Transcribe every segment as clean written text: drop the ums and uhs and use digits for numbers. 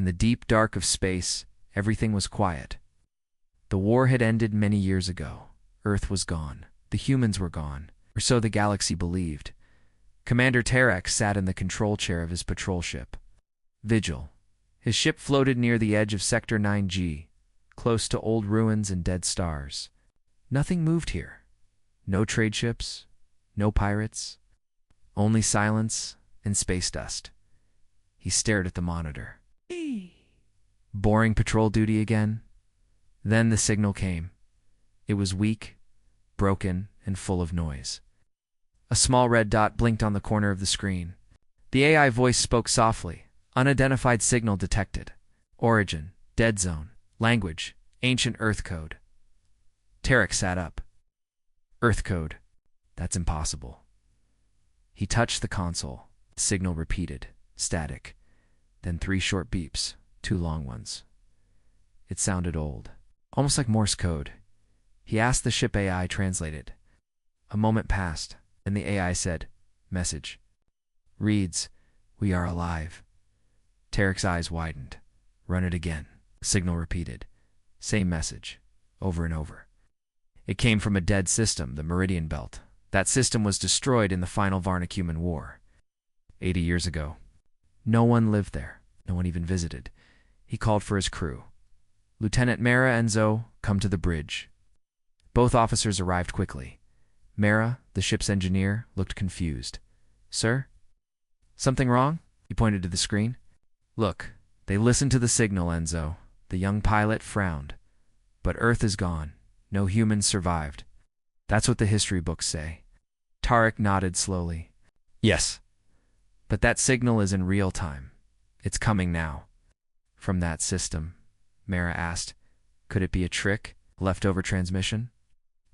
In the deep dark of space, everything was quiet. The war had ended many years ago. Earth was gone. The humans were gone, or so the galaxy believed. Commander Tarek sat in the control chair of his patrol ship. Vigil. His ship floated near the edge of Sector 9G, close to old ruins and dead stars. Nothing moved here. No trade ships, no pirates, only silence and space dust. He stared at the monitor. Boring patrol duty again? Then the signal came. It was weak, broken, and full of noise. A small red dot blinked on the corner of the screen. The AI voice spoke softly. Unidentified signal detected. Origin, dead zone. Language, ancient Earth code. Tarek sat up. Earth code. That's impossible. He touched the console. The signal repeated, static. Then 3 short beeps, 2 long ones. It sounded old, almost like Morse code. He asked the ship AI translate it. A moment passed, and the AI said, "Message." Reads, "We are alive." Tarek's eyes widened. "Run it again." The signal repeated. Same message, over and over. It came from a dead system, the Meridian Belt. That system was destroyed in the final Varnic-Human War. 80 years ago. No one lived there. No one even visited. He called for his crew. Lieutenant Mara and Zoe, come to the bridge. Both officers arrived quickly. Mara, the ship's engineer, looked confused. "Sir? Something wrong?" He pointed to the screen. "Look, they listened to the signal, Enzo." The young pilot frowned. "But Earth is gone. No humans survived. That's what the history books say." Tarek nodded slowly. "Yes. But that signal is in real time. It's coming now." "From that system?" Mara asked. "Could it be a trick? Leftover transmission?"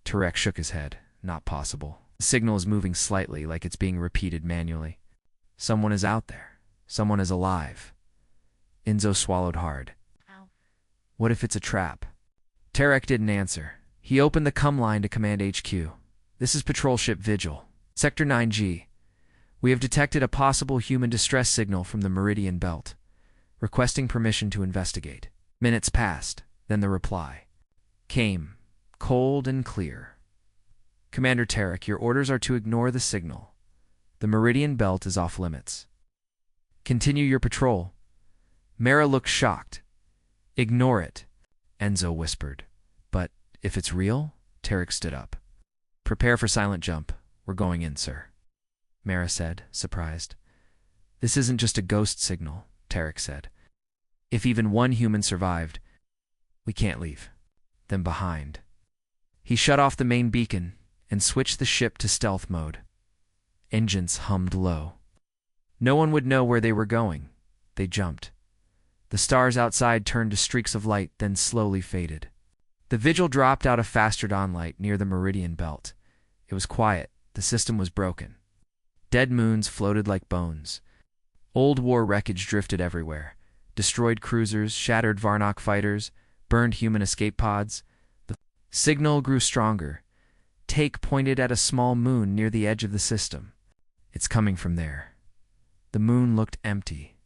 Tarek shook his head. "Not possible. The signal is moving slightly, like it's being repeated manually. Someone is out there. Someone is alive." Enzo swallowed hard. "What if it's a trap?" Tarek didn't answer. He opened the comm line to Command HQ. "This is Patrol Ship Vigil. Sector 9G. We have detected a possible human distress signal from the Meridian Belt. Requesting permission to investigate." Minutes passed. Then the reply came, cold and clear. "Commander Tarek, your orders are to ignore the signal. The Meridian Belt is off limits. Continue your patrol." Mara looked shocked. "Ignore it," Enzo whispered. "But if it's real?" Tarek stood up. "Prepare for silent jump. We're going in, sir." Mara said, surprised. "This isn't just a ghost signal," Tarek said. "If even one human survived, we can't leave them behind." He shut off the main beacon and switched the ship to stealth mode. Engines hummed low. No one would know where they were going. They jumped. The stars outside turned to streaks of light, then slowly faded. The Vigil dropped out of faster dawnlight near the Meridian Belt. It was quiet. The system was broken. Dead moons floated like bones. Old war wreckage drifted everywhere. Destroyed cruisers, shattered Varnock fighters, burned human escape pods. The signal grew stronger. Take pointed at a small moon near the edge of the system. "It's coming from there." The moon looked empty.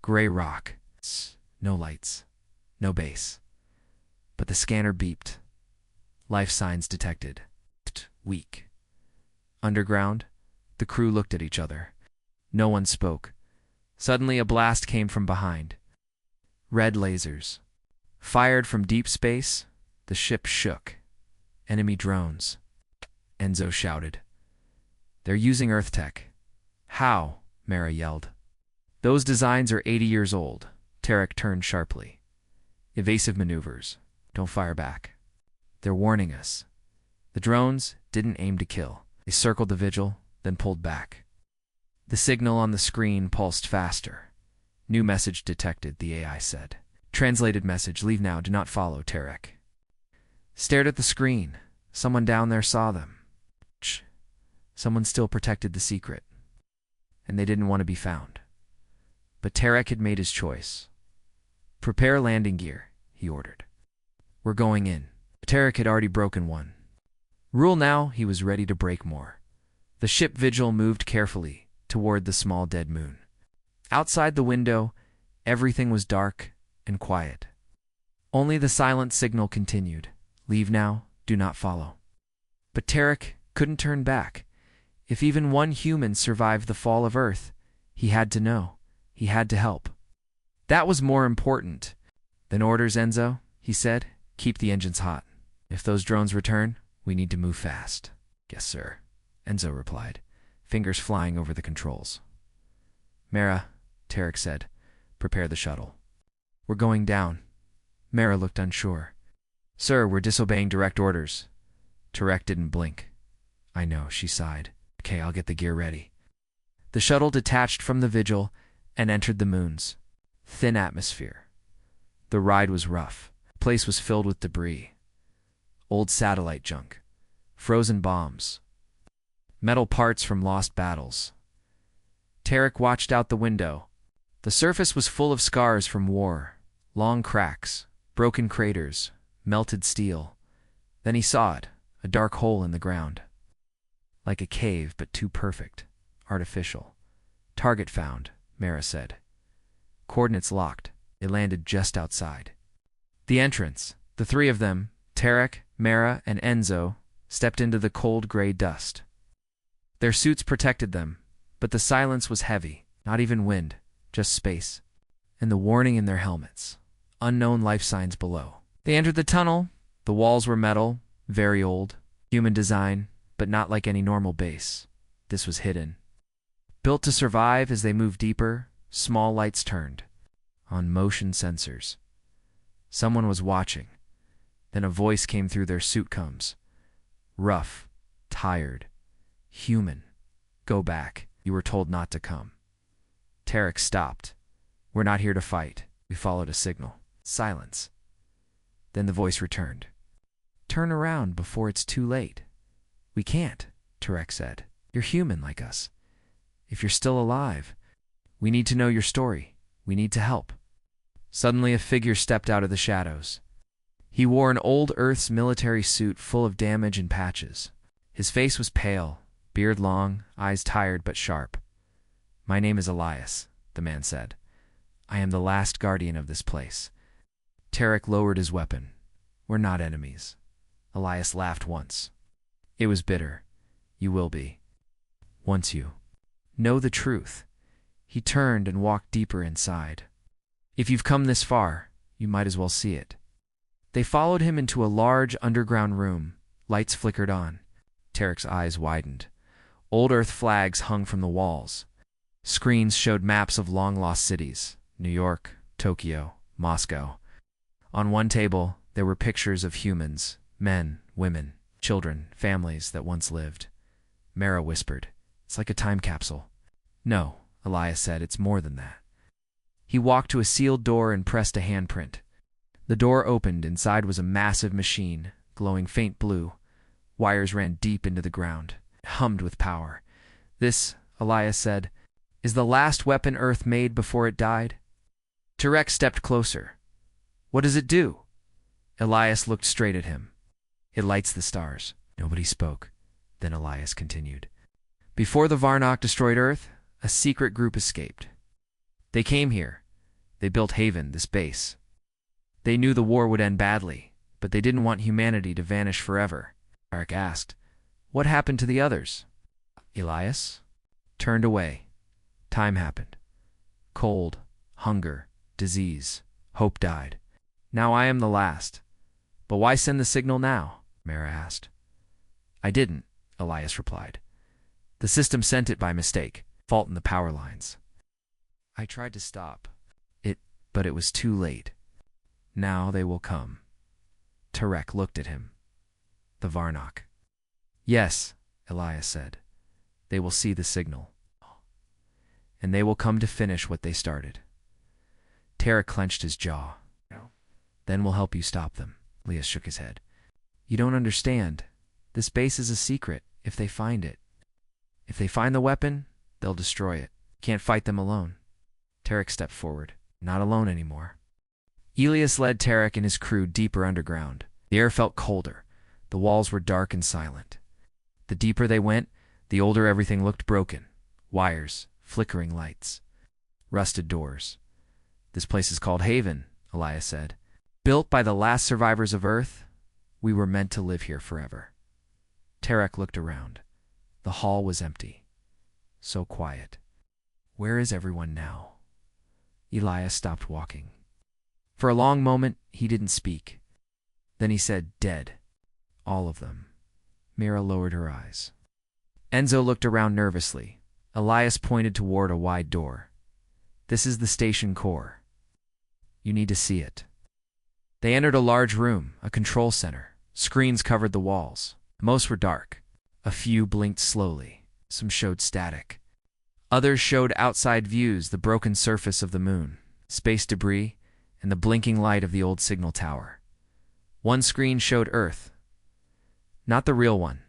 Gray rock. No lights. No base. But the scanner beeped. Life signs detected. Weak. Underground, the crew looked at each other. No one spoke. Suddenly a blast came from behind. Red lasers. Fired from deep space, the ship shook. "Enemy drones," Enzo shouted. "They're using Earth tech." "How?" Mara yelled. "Those designs are 80 years old." Tarek turned sharply. "Evasive maneuvers. Don't fire back. They're warning us." The drones didn't aim to kill. They circled the Vigil, then pulled back. The signal on the screen pulsed faster. "New message detected," the AI said. Translated message, "Leave now, do not follow," Tarek stared at the screen. Someone down there saw them. Shh. Someone still protected the secret. And they didn't want to be found. But Tarek had made his choice. "Prepare landing gear," he ordered. "We're going in." Tarek had already broken one. Rule now, he was ready to break more. The ship Vigil moved carefully toward the small dead moon. Outside the window, Everything was dark and quiet. Only the silent signal continued. Leave now, do not follow. But Tarek couldn't turn back. If even one human survived the fall of Earth, he had to know. He had to help. That was more important. Than orders, Enzo, he said. Keep the engines hot. If those drones return, we need to move fast. Yes, sir, Enzo replied, fingers flying over the controls. Mara, Tarek said, prepare the shuttle. We're going down. Mara looked unsure. Sir, we're disobeying direct orders. Tarek didn't blink. I know, she sighed. Okay, I'll get the gear ready. The shuttle detached from the Vigil and entered the moon's thin atmosphere. The ride was rough. The place was filled with debris. Old satellite junk. Frozen bombs. Metal parts from lost battles. Tarek watched out the window. The surface was full of scars from war. Long cracks, broken craters, melted steel. Then he saw it, a dark hole in the ground. Like a cave, but too perfect. Artificial. Target found, Mara said. Coordinates locked. They landed just outside. The entrance. The three of them, Tarek, Mara, and Enzo, stepped into the cold gray dust. Their suits protected them, but the silence was heavy. Not even wind, just space. And the warning in their helmets. Unknown life signs below. They entered the tunnel. The walls were metal, very old. Human design, but not like any normal base. This was hidden. Built to survive. As they moved deeper, small lights turned. On motion sensors. Someone was watching. Then a voice came through their suit combs. Rough, tired, human. Go back. You were told not to come. Tarek stopped. We're not here to fight. We followed a signal. Silence. Then the voice returned. Turn around before it's too late. We can't, Tarek said. You're human like us. If you're still alive, we need to know your story. We need to help. Suddenly a figure stepped out of the shadows. He wore an old Earth's military suit full of damage and patches. His face was pale, beard long, eyes tired but sharp. My name is Elias, the man said. I am the last guardian of this place. Tarek lowered his weapon. We're not enemies. Elias laughed once. It was bitter. You will be. Once you know the truth. He turned and walked deeper inside. If you've come this far, you might as well see it. They followed him into a large underground room. Lights flickered on. Tarek's eyes widened. Old Earth flags hung from the walls. Screens showed maps of long-lost cities. New York, Tokyo, Moscow. On one table, there were pictures of humans, men, women, children, families that once lived. Mara whispered, It's like a time capsule. No, Elias said, it's more than that. He walked to a sealed door and pressed a handprint. The door opened. Inside was a massive machine, glowing faint blue. Wires ran deep into the ground. It hummed with power. This, Elias said, is the last weapon Earth made before it died. Tarek stepped closer. What does it do? Elias looked straight at him. It lights the stars. Nobody spoke. Then Elias continued. Before the Varnock destroyed Earth, a secret group escaped. They came here. They built Haven, this base. They knew the war would end badly, but they didn't want humanity to vanish forever. Tarek asked, What happened to the others? Elias turned away. Time happened. Cold, hunger, disease, hope died. Now I am the last. But why send the signal now? Mara asked. I didn't, Elias replied. The system sent it by mistake. Fault in the power lines. I tried to stop it, but it was too late. Now they will come. Tarek looked at him. The Varnock. Yes, Elias said. They will see the signal. And they will come to finish what they started. Tarek clenched his jaw. Then we'll help you stop them. Elias shook his head. You don't understand. This base is a secret, if they find it. If they find the weapon, they'll destroy it. Can't fight them alone. Tarek stepped forward. Not alone anymore. Elias led Tarek and his crew deeper underground. The air felt colder. The walls were dark and silent. The deeper they went, the older everything looked broken. Wires, flickering lights, rusted doors. This place is called Haven, Elias said. Built by the last survivors of Earth, we were meant to live here forever. Tarek looked around. The hall was empty. So quiet. Where is everyone now? Elias stopped walking. For a long moment, he didn't speak. Then he said, dead. All of them. Mira lowered her eyes. Enzo looked around nervously. Elias pointed toward a wide door. This is the station core. You need to see it. They entered a large room, a control center. Screens covered the walls. Most were dark. A few blinked slowly. Some showed static. Others showed outside views, the broken surface of the moon, space debris, and the blinking light of the old signal tower. One screen showed Earth. Not the real one,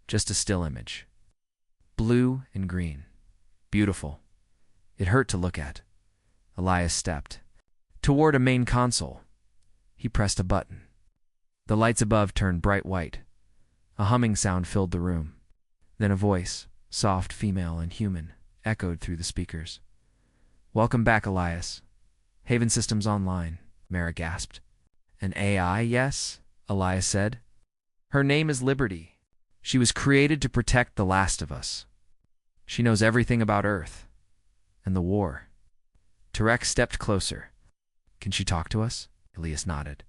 just a still image. Blue and green. Beautiful. It hurt to look at. Elias stepped toward a main console. He pressed a button. The lights above turned bright white. A humming sound filled the room. Then a voice, soft, female, and human, echoed through the speakers. Welcome back, Elias. Haven systems online, Mara gasped. An AI, yes? Elias said. Her name is Liberty. She was created to protect the last of us. She knows everything about Earth. And the war. Tarek stepped closer. Can she talk to us? Elias nodded.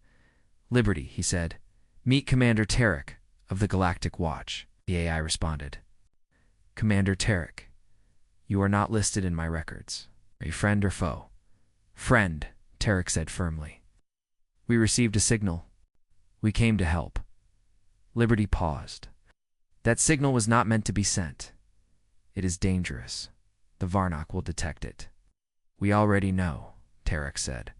Liberty, he said. Meet Commander Tarek of the Galactic Watch, the AI responded. Commander Tarek, you are not listed in my records. Are you friend or foe? Friend, Tarek said firmly. We received a signal. We came to help. Liberty paused. That signal was not meant to be sent. It is dangerous. The Varnock will detect it. We already know, Tarek said.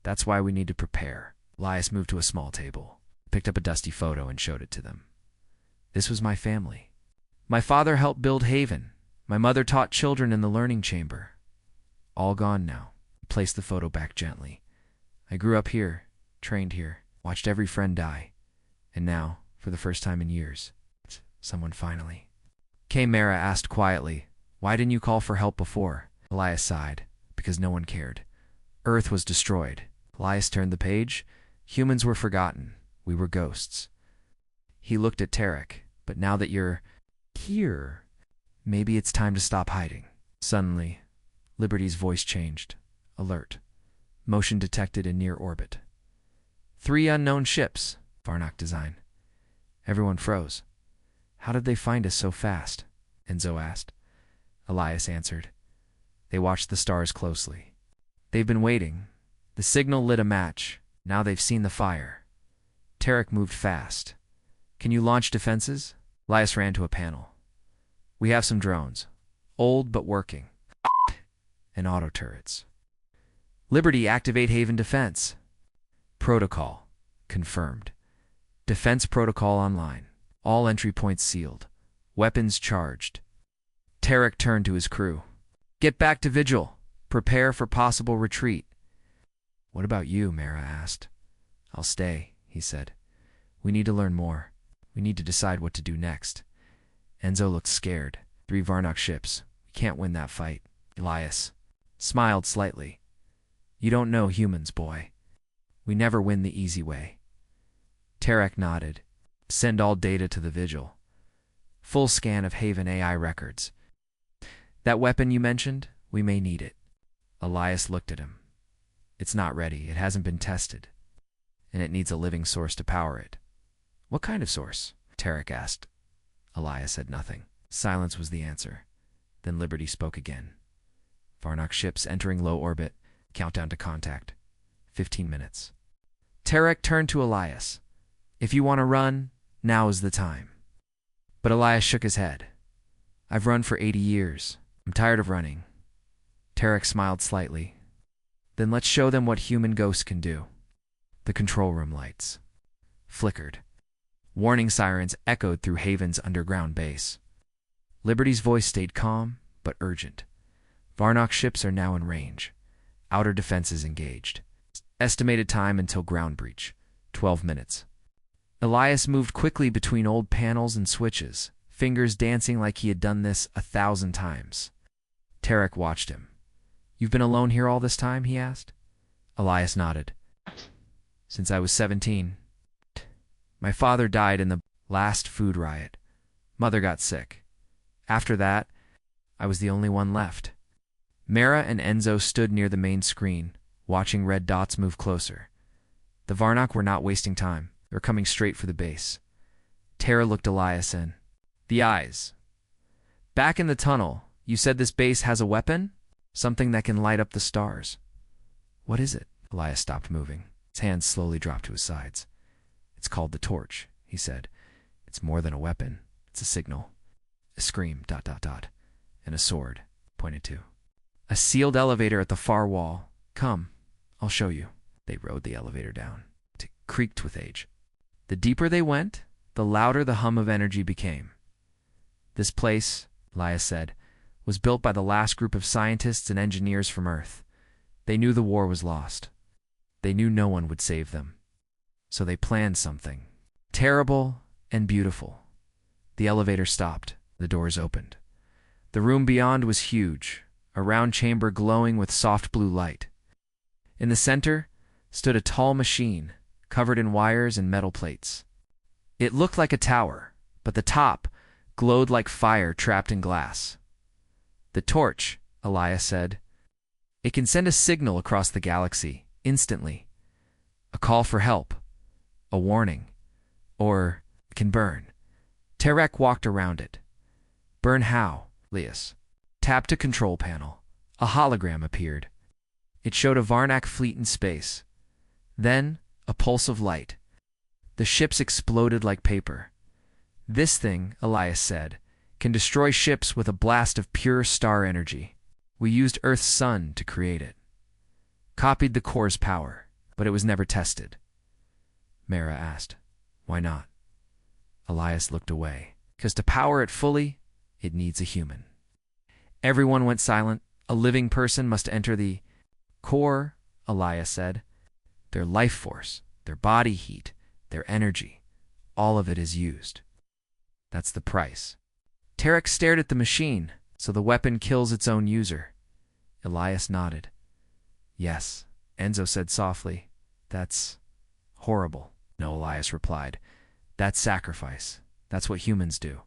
That's why we need to prepare. Elias moved to a small table, picked up a dusty photo and showed it to them. This was my family. My father helped build Haven. My mother taught children in the learning chamber. All gone now. He placed the photo back gently. I grew up here, trained here, watched every friend die. And now, for the first time in years, someone finally. K. Mara asked quietly, why didn't you call for help before? Elias sighed, because no one cared. Earth was destroyed. Elias turned the page. Humans were forgotten. We were ghosts. He looked at Tarek. But now that you're here, maybe it's time to stop hiding. Suddenly, Liberty's voice changed. Alert. Motion detected in near orbit. 3 unknown ships, Varnock design. Everyone froze. How did they find us so fast? Enzo asked. Elias answered. They watched the stars closely. They've been waiting. The signal lit a match. Now they've seen the fire. Tarek moved fast. Can you launch defenses? Elias ran to a panel. We have some drones. Old but working. And auto turrets. Liberty, activate Haven defense. Protocol. Confirmed. Defense protocol online. All entry points sealed. Weapons charged. Tarek turned to his crew. Get back to Vigil. Prepare for possible retreat. What about you? Mara asked. I'll stay, he said. We need to learn more. We need to decide what to do next. Enzo looked scared. 3 Varnock ships. We can't win that fight. Elias smiled slightly. You don't know humans, boy. We never win the easy way. Tarek nodded. Send all data to the Vigil. Full scan of Haven AI records. That weapon you mentioned, we may need it. Elias looked at him. It's not ready. It hasn't been tested. And it needs a living source to power it. What kind of source? Tarek asked. Elias said nothing. Silence was the answer. Then Liberty spoke again. Varnock ships entering low orbit. Countdown to contact. 15 minutes. Tarek turned to Elias. If you want to run, now is the time. But Elias shook his head. I've run for 80 years. I'm tired of running. Tarek smiled slightly. Then let's show them what human ghosts can do. The control room lights flickered. Warning sirens echoed through Haven's underground base. Liberty's voice stayed calm, but urgent. Varnock ships are now in range. Outer defenses engaged. Estimated time until ground breach, 12 minutes. Elias moved quickly between old panels and switches, fingers dancing like he had done this 1,000 times. Tarek watched him. You've been alone here all this time? He asked. Elias nodded. Since I was 17. My father died in the last food riot. Mother got sick. After that, I was the only one left. Mara and Enzo stood near the main screen, watching red dots move closer. The Varnock were not wasting time. They were coming straight for the base. Tara looked Elias in the eyes. Back in the tunnel, you said this base has a weapon? Something that can light up the stars. What is it? Elias stopped moving. His hands slowly dropped to his sides. It's called the torch, he said. It's more than a weapon. It's a signal. A scream, ... and a sword, pointed to. A sealed elevator at the far wall. Come, I'll show you. They rode the elevator down. It creaked with age. The deeper they went, the louder the hum of energy became. This place, Elias said, was built by the last group of scientists and engineers from Earth. They knew the war was lost. They knew no one would save them. So they planned something terrible and beautiful. The elevator stopped. The doors opened. The room beyond was huge, a round chamber glowing with soft blue light. In the center stood a tall machine, covered in wires and metal plates. It looked like a tower, but the top glowed like fire trapped in glass. The torch, Elias said. It can send a signal across the galaxy, instantly. A call for help. A warning. Or it can burn. Terek walked around it. Burn how? Elias tapped a control panel. A hologram appeared. It showed a Varnock fleet in space. Then, a pulse of light. The ships exploded like paper. This thing, Elias said, can destroy ships with a blast of pure star energy. We used Earth's sun to create it. Copied the core's power, but it was never tested. Mara asked, Why not? Elias looked away. Because to power it fully, it needs a human. Everyone went silent. A living person must enter the core, Elias said. Their life force, their body heat, their energy, all of it is used. That's the price. Terek stared at the machine, so the weapon kills its own user. Elias nodded. Yes, Enzo said softly. That's horrible. No, Elias replied. That's sacrifice. That's what humans do.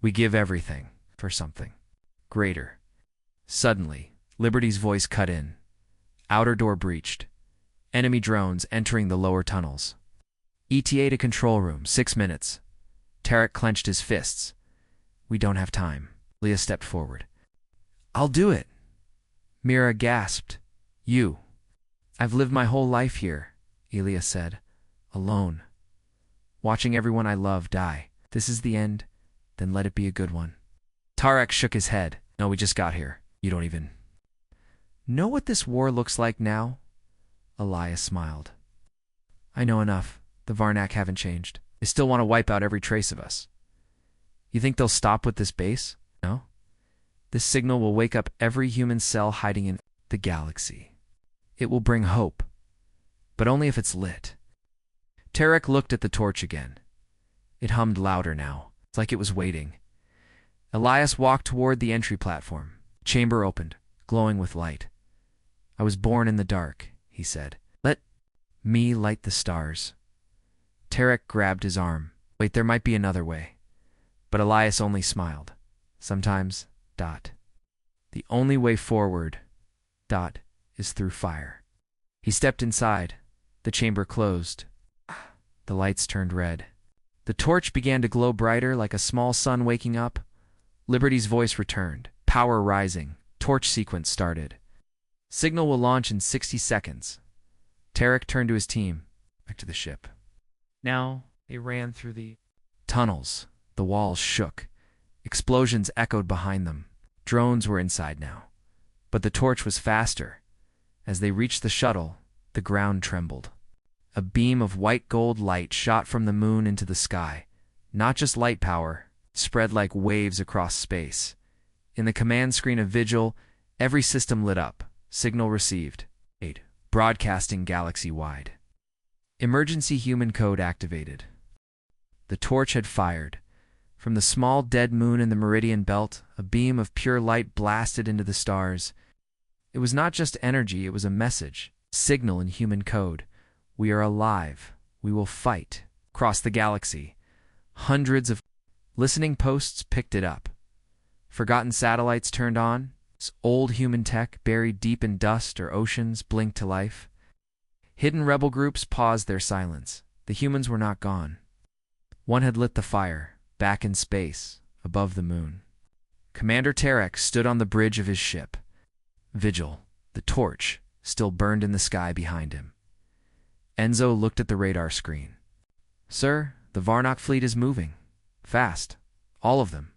We give everything for something greater. Suddenly, Liberty's voice cut in. Outer door breached. Enemy drones entering the lower tunnels. ETA to control room, 6 minutes. Terek clenched his fists. We don't have time. Leah stepped forward. I'll do it. Mira gasped. You. I've lived my whole life here, Elia said. Alone. Watching everyone I love die. This is the end, then let it be a good one. Tarek shook his head. No, we just got here. You don't even know what this war looks like now? Elias smiled. I know enough. The Varnock haven't changed. They still want to wipe out every trace of us. You think they'll stop with this base? No? This signal will wake up every human cell hiding in the galaxy. It will bring hope, but only if it's lit. Terek looked at the torch again. It hummed louder now. It's like it was waiting. Elias walked toward the entry platform. Chamber opened, glowing with light. I was born in the dark, he said. Let me light the stars. Terek grabbed his arm. Wait, there might be another way. But Elias only smiled. Sometimes, ... The only way forward, ... is through fire. He stepped inside. The chamber closed. The lights turned red. The torch began to glow brighter like a small sun waking up. Liberty's voice returned. Power rising. Torch sequence started. Signal will launch in 60 seconds. Terek turned to his team. Back to the ship. Now they ran through the tunnels. The walls shook. Explosions echoed behind them. Drones were inside now. But the torch was faster. As they reached the shuttle, the ground trembled. A beam of white gold light shot from the moon into the sky. Not just light power, it spread like waves across space. In the command screen of Vigil, every system lit up. Signal received. 8. Broadcasting galaxy-wide. Emergency human code activated. The torch had fired. From the small dead moon in the Meridian Belt, a beam of pure light blasted into the stars. It was not just energy, it was a message. Signal in human code. We are alive. We will fight. Across the galaxy. Hundreds of listening posts picked it up. Forgotten satellites turned on. Old human tech buried deep in dust or oceans blinked to life. Hidden rebel groups paused their silence. The humans were not gone. One had lit the fire, back in space, above the moon. Commander Tarek stood on the bridge of his ship. Vigil, the torch, still burned in the sky behind him. Enzo looked at the radar screen. "Sir, the Varnock fleet is moving. Fast. All of them."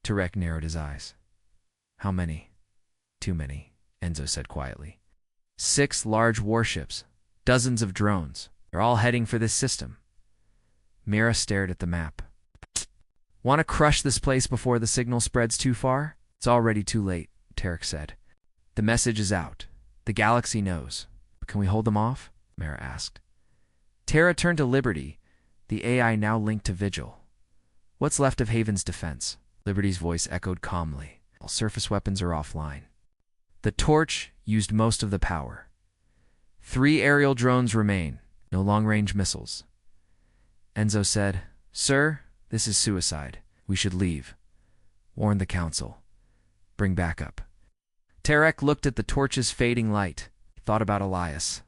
Tarek narrowed his eyes. "How many?" "Too many," Enzo said quietly. 6 large warships, dozens of drones. They're all heading for this system. Mira stared at the map. "Want to crush this place before the signal spreads too far?" "It's already too late," Tarek said. "The message is out. The galaxy knows. But can we hold them off?" Mira asked. Terra turned to Liberty, the AI now linked to Vigil. "What's left of Haven's defense?" Liberty's voice echoed calmly. "All surface weapons are offline. The torch used most of the power. 3 aerial drones remain, no long-range missiles." Enzo said, "Sir, this is suicide. We should leave. Warn the council. Bring backup." Tarek looked at the torch's fading light, thought about Elias.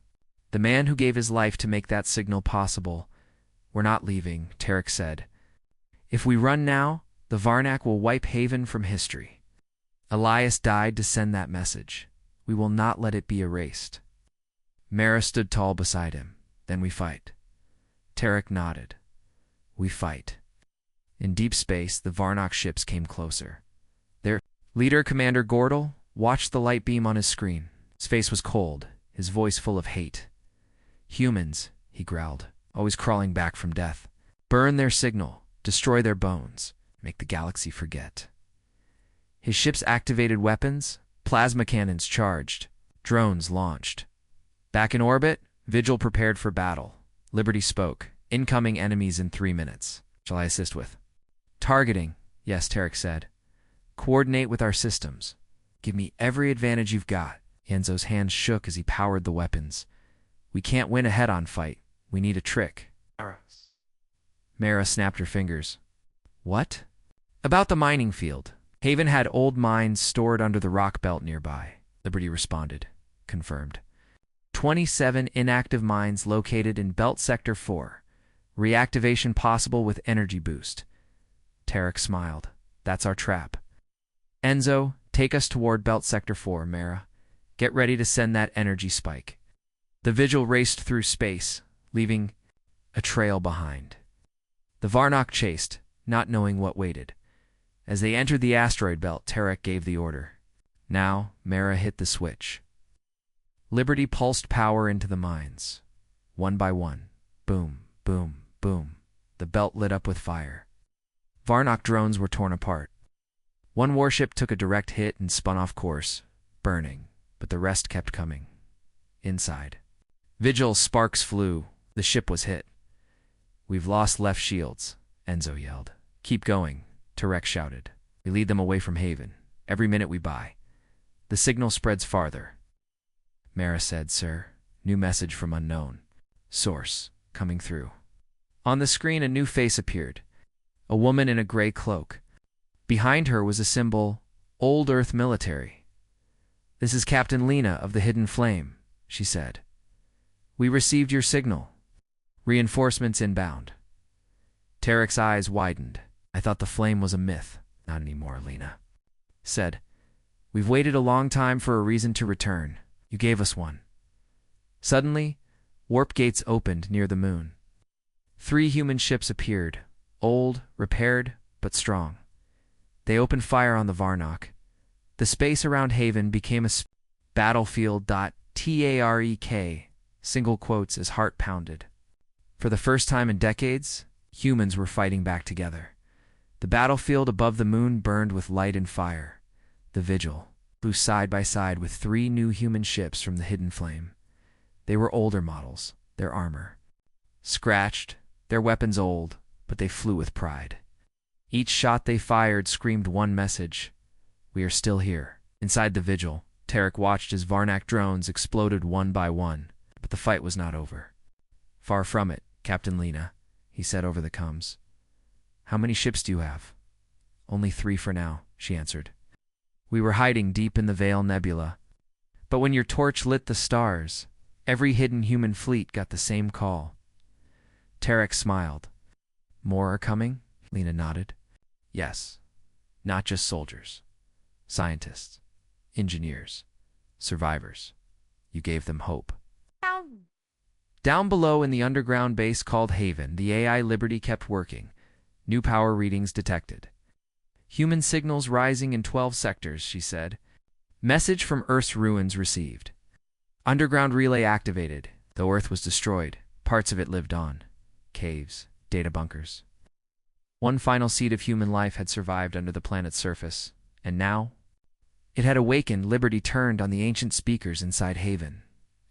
The man who gave his life to make that signal possible. "We're not leaving," Tarek said. "If we run now, the Varnak will wipe Haven from history. Elias died to send that message. We will not let it be erased." Mara stood tall beside him. "Then we fight." Tarek nodded. "We fight." In deep space, the Varnock ships came closer. Their leader, Commander Gordel, watched the light beam on his screen. His face was cold, his voice full of hate. "Humans," he growled, "always crawling back from death. Burn their signal, destroy their bones, make the galaxy forget." His ships activated weapons, plasma cannons charged, drones launched. Back in orbit, Vigil prepared for battle. Liberty spoke. "Incoming enemies in 3 minutes. Shall I assist with?" "Targeting," yes, Tarek said. "Coordinate with our systems. Give me every advantage you've got." Enzo's hands shook as he powered the weapons. "We can't win a head-on fight. We need a trick." Mara snapped her fingers. "What?" "About the mining field. Haven had old mines stored under the rock belt nearby." Liberty responded. "Confirmed. 27 inactive mines located in Belt Sector 4. Reactivation possible with energy boost." Tarek smiled. "That's our trap." "Enzo, take us toward Belt Sector 4, Mara. Get ready to send that energy spike." The Vigil raced through space, leaving a trail behind. The Varnock chased, not knowing what waited. As they entered the asteroid belt, Tarek gave the order. Now, Mara hit the switch. Liberty pulsed power into the mines. One by one. Boom, boom, boom. The belt lit up with fire. Varnock drones were torn apart. One warship took a direct hit and spun off course, burning, but the rest kept coming. Inside. Vigil's sparks flew. The ship was hit. "We've lost left shields," Enzo yelled. "Keep going," Tarek shouted. "We lead them away from Haven. Every minute we buy. The signal spreads farther." Mara said, "Sir, new message from unknown. Source, coming through." On the screen, a new face appeared. A woman in a gray cloak. Behind her was a symbol, Old Earth Military. "This is Captain Lena of the Hidden Flame," she said. "We received your signal. Reinforcements inbound." Tarek's eyes widened. "I thought the flame was a myth." "Not anymore," Lena said. "We've waited a long time for a reason to return. You gave us one." Suddenly, warp gates opened near the moon. 3 human ships appeared, old, repaired, but strong. They opened fire on the Varnock. The space around Haven became a battlefield. Tarek, single quotes as heart pounded. For the first time in decades, humans were fighting back together. The battlefield above the moon burned with light and fire. The Vigil flew side by side with 3 new human ships from the Hidden Flame. They were older models, their armor scratched, their weapons old, but they flew with pride. Each shot they fired screamed one message: "We are still here." Inside the Vigil, Tarek watched as Varnak drones exploded one by one, but the fight was not over. Far from it, Captain Lena, he said over the comms. How many ships do you have? Only 3 for now, she answered. We were hiding deep in the Veil Nebula. But when your torch lit the stars, every hidden human fleet got the same call. Tarek smiled. More are coming? Lena nodded. Yes. Not just soldiers. Scientists. Engineers. Survivors. You gave them hope. Down below in the underground base called Haven, the AI Liberty kept working. New power readings detected. Human signals rising in 12 sectors, she said. Message from Earth's ruins received. Underground relay activated. Though Earth was destroyed, parts of it lived on. Caves, data bunkers. One final seed of human life had survived under the planet's surface, and now? It had awakened. Liberty turned on the ancient speakers inside Haven.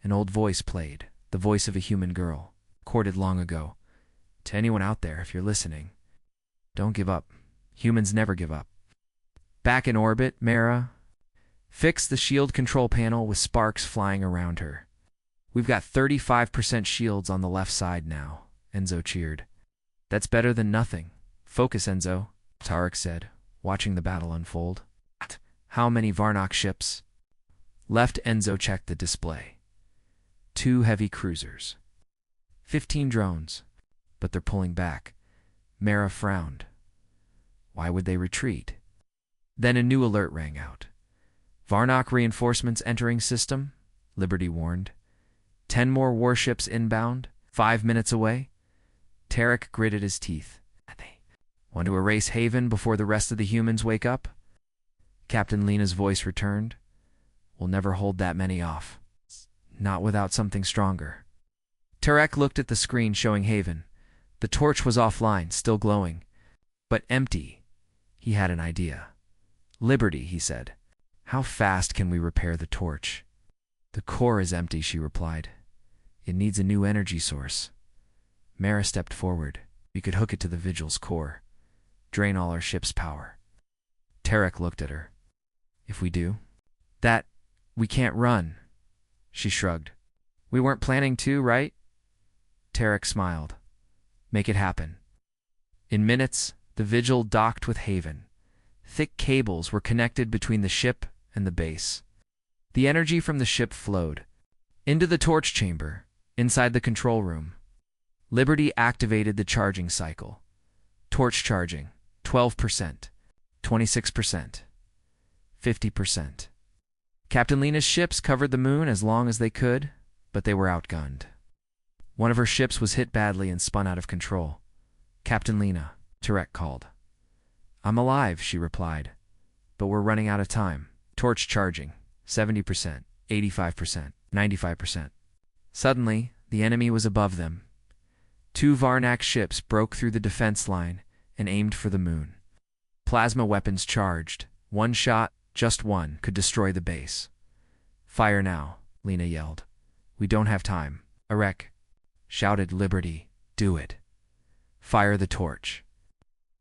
An old voice played, the voice of a human girl, recorded long ago. To anyone out there, if you're listening, don't give up. Humans never give up. Back in orbit, Mara fixed the shield control panel with sparks flying around her. We've got 35% shields on the left side now, Enzo cheered. That's better than nothing. Focus, Enzo, Tarek said, watching the battle unfold. How many Varnak ships? Left. Enzo checked the display. 2 heavy cruisers. 15 drones. But they're pulling back. Mara frowned. Why would they retreat? Then a new alert rang out. Varnak reinforcements entering system, Liberty warned. 10 more warships inbound, 5 minutes away. Tarek gritted his teeth. They want to erase Haven before the rest of the humans wake up? Captain Lena's voice returned. We'll never hold that many off. Not without something stronger. Tarek looked at the screen showing Haven. The torch was offline, still glowing, but empty. He had an idea. Liberty, he said. How fast can we repair the torch? The core is empty, she replied. It needs a new energy source. Mara stepped forward. We could hook it to the Vigil's core. Drain all our ship's power. Tarek looked at her. If we do? We can't run. She shrugged. We weren't planning to, right? Tarek smiled. Make it happen. In minutes, the Vigil docked with Haven. Thick cables were connected between the ship and the base. The energy from the ship flowed into the torch chamber, inside the control room. Liberty activated the charging cycle. Torch charging, 12%, 26%, 50%. Captain Lena's ships covered the moon as long as they could, but they were outgunned. One of her ships was hit badly and spun out of control. Captain Lena, Tarek called. I'm alive, she replied, but we're running out of time. Torch charging, 70%, 85%, 95%. Suddenly, the enemy was above them. 2 Varnak ships broke through the defense line and aimed for the moon. Plasma weapons charged. One shot, just one, could destroy the base. Fire now, Lena yelled. We don't have time. Arek, shouted Liberty. Do it. Fire the torch.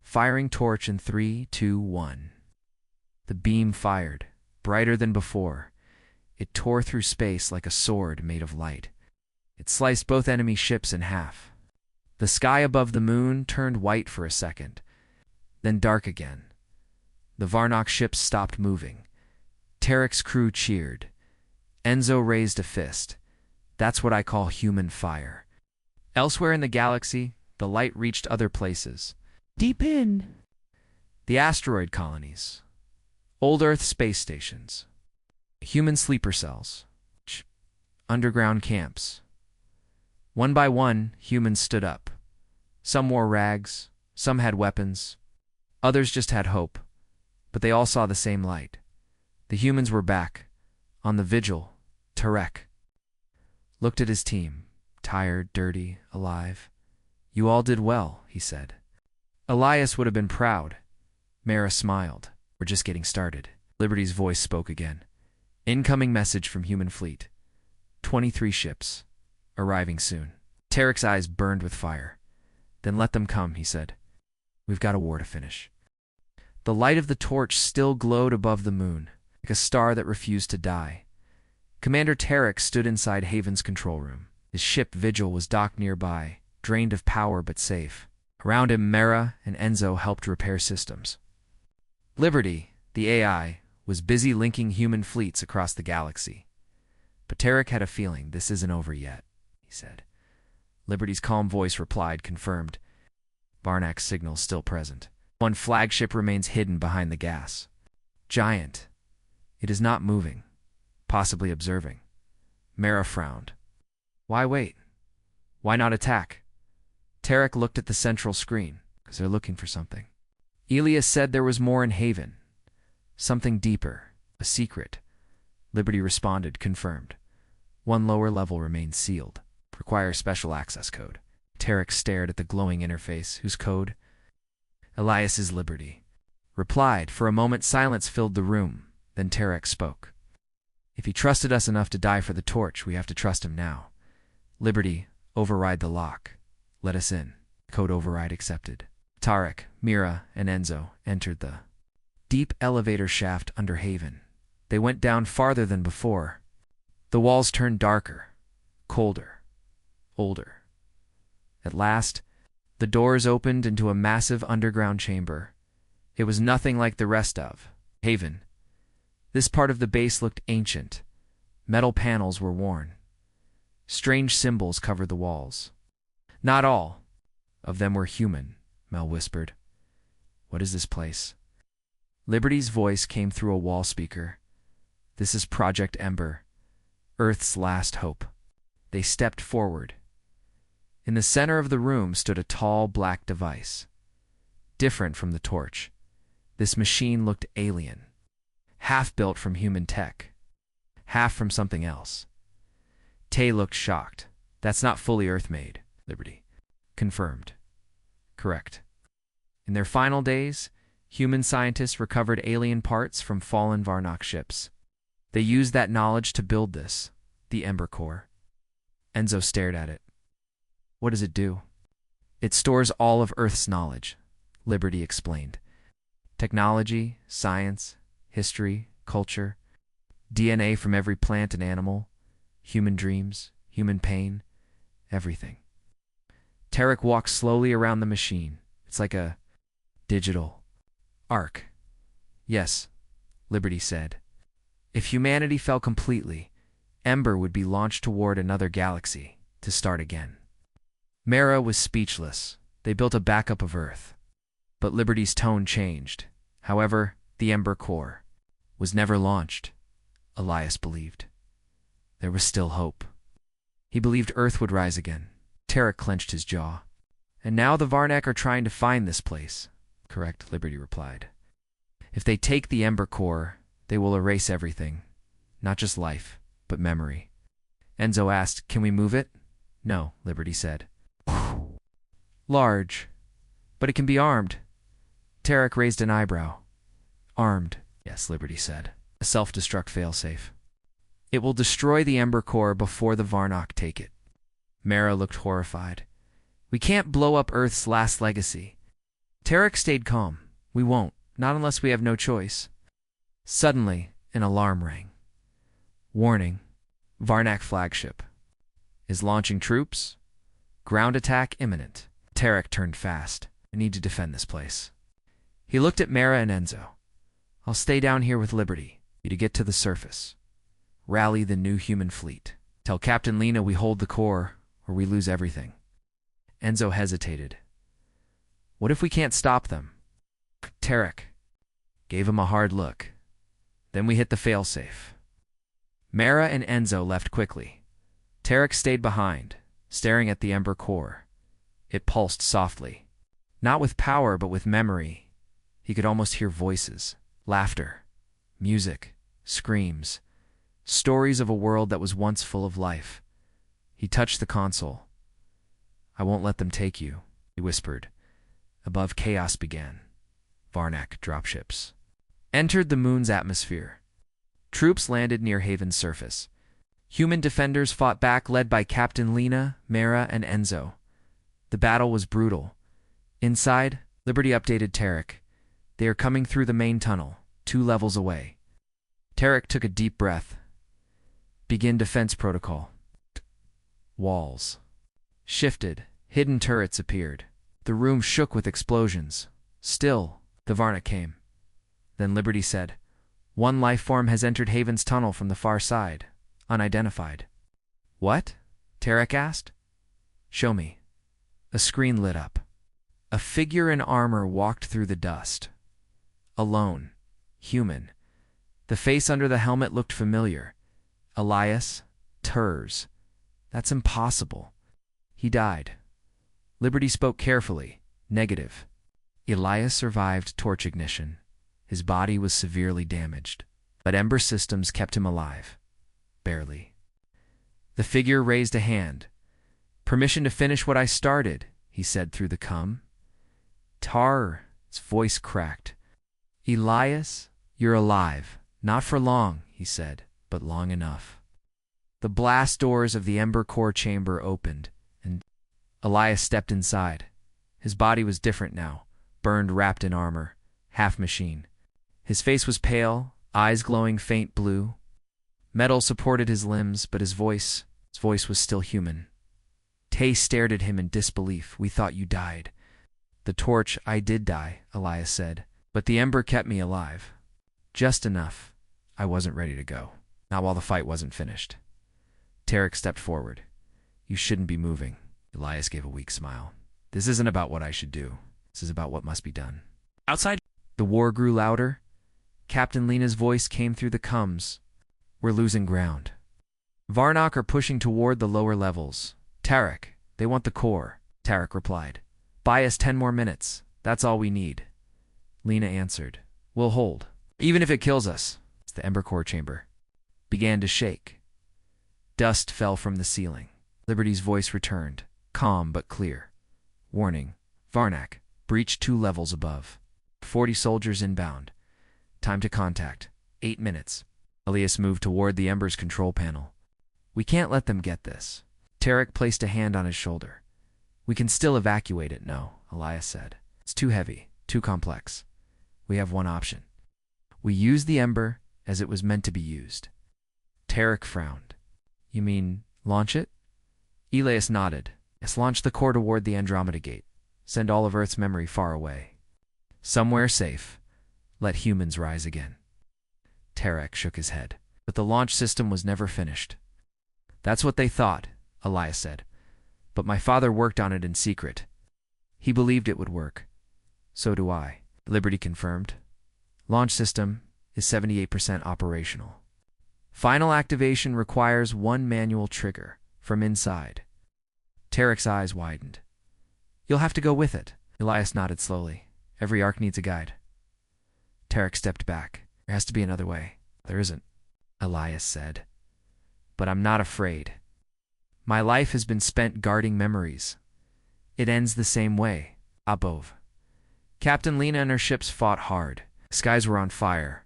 Firing torch in 3, 2, 1. The beam fired, brighter than before. It tore through space like a sword made of light. It sliced both enemy ships in half. The sky above the moon turned white for a second, then dark again. The Varnak ships stopped moving. Tarek's crew cheered. Enzo raised a fist. That's what I call human fire. Elsewhere in the galaxy, the light reached other places. Deep in the asteroid colonies, old Earth space stations, human sleeper cells, underground camps. One by one, humans stood up. Some wore rags, some had weapons, others just had hope, but they all saw the same light. The humans were back, on the Vigil. Tarek looked at his team, tired, dirty, alive. You all did well, he said. Elias would have been proud. Mara smiled. We're just getting started. Liberty's voice spoke again. Incoming message from human fleet. 23 ships. Arriving soon. Tarek's eyes burned with fire. Then let them come, he said. We've got a war to finish. The light of the torch still glowed above the moon. like a star that refused to die. Commander Tarek stood inside Haven's control room. His ship Vigil was docked nearby, drained of power but safe. Around him, Mara and Enzo helped repair systems. Liberty, the AI, was busy linking human fleets across the galaxy. But Tarek had a feeling this isn't over yet, he said. Liberty's calm voice replied, confirmed. Varnak's signal still present. One flagship remains hidden behind the gas. Giant. It is not moving, possibly observing. Mara frowned. Why wait? Why not attack? Tarek looked at the central screen, because they're looking for something. Elias said there was more in Haven. Something deeper, a secret. Liberty responded, confirmed. One lower level remains sealed. Requires special access code. Tarek stared at the glowing interface, whose code? Elias's Liberty. Replied. For a moment silence filled the room. Then Tarek spoke. If he trusted us enough to die for the torch, we have to trust him now. Liberty, override the lock. Let us in. Code override accepted. Tarek, Mira, and Enzo entered the deep elevator shaft under Haven. They went down farther than before. The walls turned darker, colder, older. At last, the doors opened into a massive underground chamber. It was nothing like the rest of Haven. This part of the base looked ancient. Metal panels were worn. Strange symbols covered the walls. Not all of them were human, Mel whispered. What is this place? Liberty's voice came through a wall speaker. This is Project Ember, Earth's last hope. They stepped forward. In the center of the room stood a tall black device. Different from the torch, this machine looked alien. Half built from human tech, half from something else. Tay looked shocked. That's not fully Earth-made, Liberty. Confirmed. Correct. In their final days, human scientists recovered alien parts from fallen Varnak ships. They used that knowledge to build this, the Ember Core. Enzo stared at it. What does it do? It stores all of Earth's knowledge, Liberty explained. Technology, science, history, culture, DNA from every plant and animal, human dreams, human pain, everything. Tarek walked slowly around the machine. It's like a digital arc. Yes, Liberty said. If humanity fell completely, Ember would be launched toward another galaxy to start again. Mara was speechless. They built a backup of Earth. But Liberty's tone changed. However, the Ember Core was never launched, Elias believed. There was still hope. He believed Earth would rise again. Tarek clenched his jaw. And now the Varnak are trying to find this place. Correct, Liberty replied. If they take the Ember Core, they will erase everything. Not just life, but memory. Enzo asked, can we move it? No, Liberty said. Large, but it can be armed. Tarek raised an eyebrow. Armed, yes, Liberty said. A self-destruct failsafe. It will destroy the Ember Core before the Varnak take it. Mara looked horrified. We can't blow up Earth's last legacy. Tarek stayed calm. We won't, not unless we have no choice. Suddenly, an alarm rang. Warning, Varnak flagship is launching troops. Ground attack imminent. Tarek turned fast. I need to defend this place. He looked at Mara and Enzo. I'll stay down here with Liberty. You to get to the surface. Rally the new human fleet. Tell Captain Lena we hold the core, or we lose everything. Enzo hesitated. What if we can't stop them? Tarek gave him a hard look. Then we hit the failsafe. Mara and Enzo left quickly. Tarek stayed behind, staring at the Ember Core. It pulsed softly. Not with power, but with memory. He could almost hear voices, laughter, music, screams, stories of a world that was once full of life. He touched the console. I won't let them take you, he whispered. Above, chaos began. Varnak dropships entered the moon's atmosphere. Troops landed near Haven's surface. Human defenders fought back, led by Captain Lena, Mara, and Enzo. The battle was brutal. Inside, Liberty updated Tarek. They are coming through the main tunnel, 2 levels away. Tarek took a deep breath. Begin defense protocol. Walls shifted. Hidden turrets appeared. The room shook with explosions. Still, the Varna came. Then Liberty said, "One life form has entered Haven's tunnel from the far side, unidentified." "What?" Tarek asked. "Show me." A screen lit up. A figure in armor walked through the dust. Alone. Human. The face under the helmet looked familiar. Elias Turs. That's impossible. He died. Liberty spoke carefully. Negative. Elias survived torch ignition. His body was severely damaged, but Ember systems kept him alive. Barely. The figure raised a hand. "Permission to finish what I started," he said through the cum. His voice cracked. "Elias, you're alive. Not for long," he said, "but long enough." The blast doors of the Ember core chamber opened, and Elias stepped inside. His body was different now, burned, wrapped in armor, half machine. His face was pale, eyes glowing faint blue. Metal supported his limbs, but his voice was still human. Tay stared at him in disbelief. "We thought you died." "The torch, I did die," Elias said, "but the Ember kept me alive. Just enough. I wasn't ready to go. Not while the fight wasn't finished." Tarek stepped forward. "You shouldn't be moving." Elias gave a weak smile. "This isn't about what I should do. This is about what must be done." Outside, the war grew louder. Captain Lena's voice came through the cums. "We're losing ground. Varnock are pushing toward the lower levels. Tarek, they want the core," Tarek replied. "Buy us 10 more minutes. That's all we need." Lena answered. "We'll hold. Even if it kills us." The Ember core chamber began to shake. Dust fell from the ceiling. Liberty's voice returned, calm but clear. "Warning. Varnock, breach 2 levels above. 40 soldiers inbound. Time to contact. 8 minutes." Elias moved toward the Ember's control panel. "We can't let them get this." Tarek placed a hand on his shoulder. "We can still evacuate it, no," Elias said. "It's too heavy, too complex. We have one option. We use the Ember as it was meant to be used." Tarek frowned. "You mean launch it?" Elias nodded. "Yes, launch the core toward the Andromeda Gate. Send all of Earth's memory far away. Somewhere safe. Let humans rise again." Tarek shook his head. "But the launch system was never finished." "That's what they thought," Elias said. "But my father worked on it in secret. He believed it would work. So do I," Liberty confirmed. "Launch system is 78% operational. Final activation requires 1 manual trigger from inside." Tarek's eyes widened. "You'll have to go with it." Elias nodded slowly. "Every arc needs a guide." Tarek stepped back. "There has to be another way." "There isn't," Elias said. "But I'm not afraid. My life has been spent guarding memories. It ends the same way. Above." Captain Lena and her ships fought hard. Skies were on fire.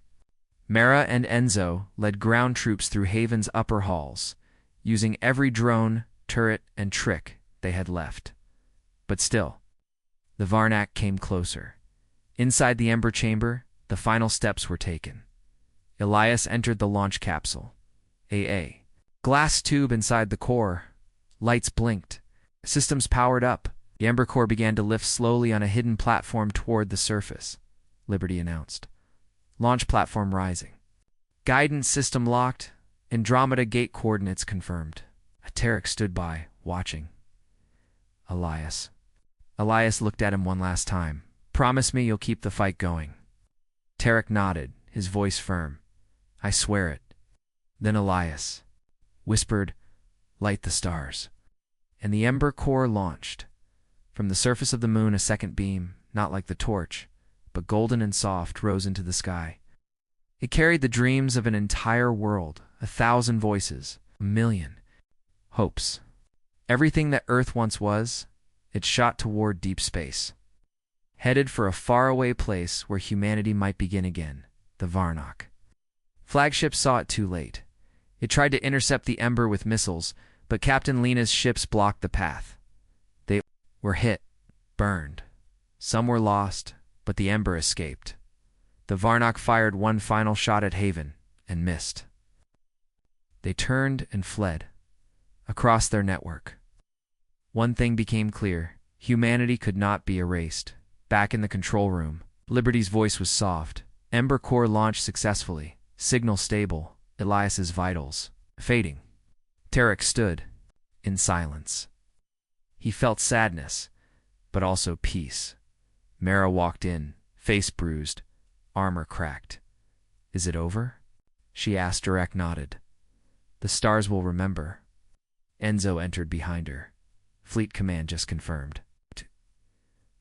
Mara and Enzo led ground troops through Haven's upper halls, using every drone, turret, and trick they had left. But still, the Varnock came closer. Inside the Ember chamber, the final steps were taken. Elias entered the launch capsule. A glass tube inside the core. Lights blinked. Systems powered up. The Ember core began to lift slowly on a hidden platform toward the surface. Liberty announced. "Launch platform rising. Guidance system locked. Andromeda Gate coordinates confirmed." Tarek stood by, watching. Elias looked at him one last time. "Promise me you'll keep the fight going." Tarek nodded, his voice firm. "I swear it." Then Elias whispered, "Light the stars." And the Ember core launched. From the surface of the moon, a second beam, not like the torch, but golden and soft, rose into the sky. It carried the dreams of an entire world, 1,000 voices, 1,000,000 hopes. Everything that Earth once was, it shot toward deep space. Headed for a faraway place where humanity might begin again, the Varnock. Flagship saw it too late. It tried to intercept the Ember with missiles, but Captain Lena's ships blocked the path. They were hit, burned. Some were lost, but the Ember escaped. The Varnock fired one final shot at Haven, and missed. They turned and fled across their network. One thing became clear: humanity could not be erased. Back in the control room, Liberty's voice was soft. Ember Core launched successfully. Signal stable. Elias's vitals fading. Tarek stood in silence. He felt sadness, but also peace. Mara walked in, face bruised, armor cracked. "Is it over?" she asked. Direct nodded. "The stars will remember." Enzo entered behind her. "Fleet Command just confirmed.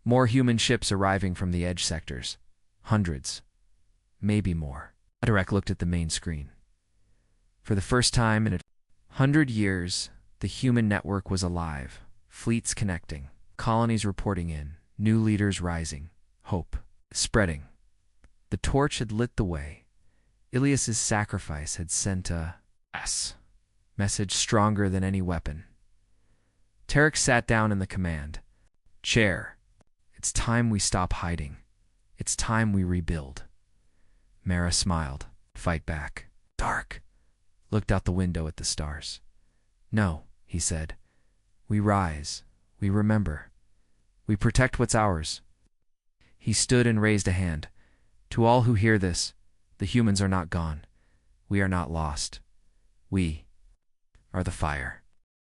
More human ships arriving from the edge sectors. Hundreds. Maybe more." Direct looked at the main screen. For the first time in 100 years, the human network was alive. Fleets connecting, colonies reporting in, new leaders rising, hope spreading. The torch had lit the way. Ilias's sacrifice had sent a message stronger than any weapon. Tarek sat down in the command chair. "It's time we stop hiding. It's time we rebuild." Mara smiled. "Fight back." Dark looked out the window at the stars. "No," he said. "We rise. We remember. We protect what's ours." He stood and raised a hand. "To all who hear this, the humans are not gone. We are not lost. We are the fire."